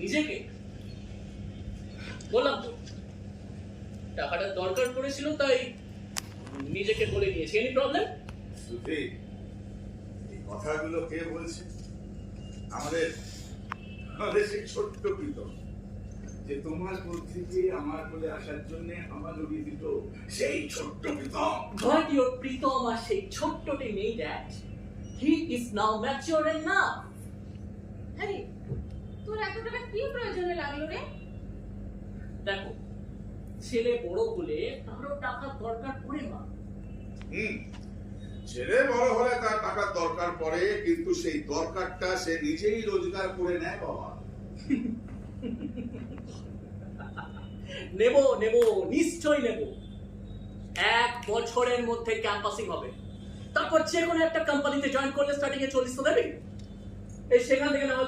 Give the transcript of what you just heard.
নিজেকে? বললাম তো টাকাটা দরকার পড়েছিল তাই নিজেকে বলে নিয়েছি। Any problem? সুধী, এই কথাগুলো কে বলছে? আমাদের আমাদের সেই ছোট্ট প্রীতম, যে তোমার কোল থেকে আমার কোলে আসার জন্য আমার লড়িয়ে দিত, সেই ছোট্ট প্রীতম। But your Pritam আর সেই ছোট্টটি নেই, Dad. He is now mature enough. আরে তোর এত টাকা কি প্রয়োজনে লাগলো রে? দেখো, ছেলে বড় হলে তারও টাকার দরকার পড়ে মা। ছেলে বড় হলে তার টাকার দরকার পড়ে, কিন্তু সেই দরকারটা সে নিজেই রোজগার করে নেয় বাবা। নেব নেব, নিশ্চয়ই নেব। 1 বছরের মধ্যে ক্যাম্পাসিং হবে, তারপর যে কোনো একটা কোম্পানিতে জয়েন করলে স্টার্টিং এ 40 তো দেবে। এই সেখান থেকে না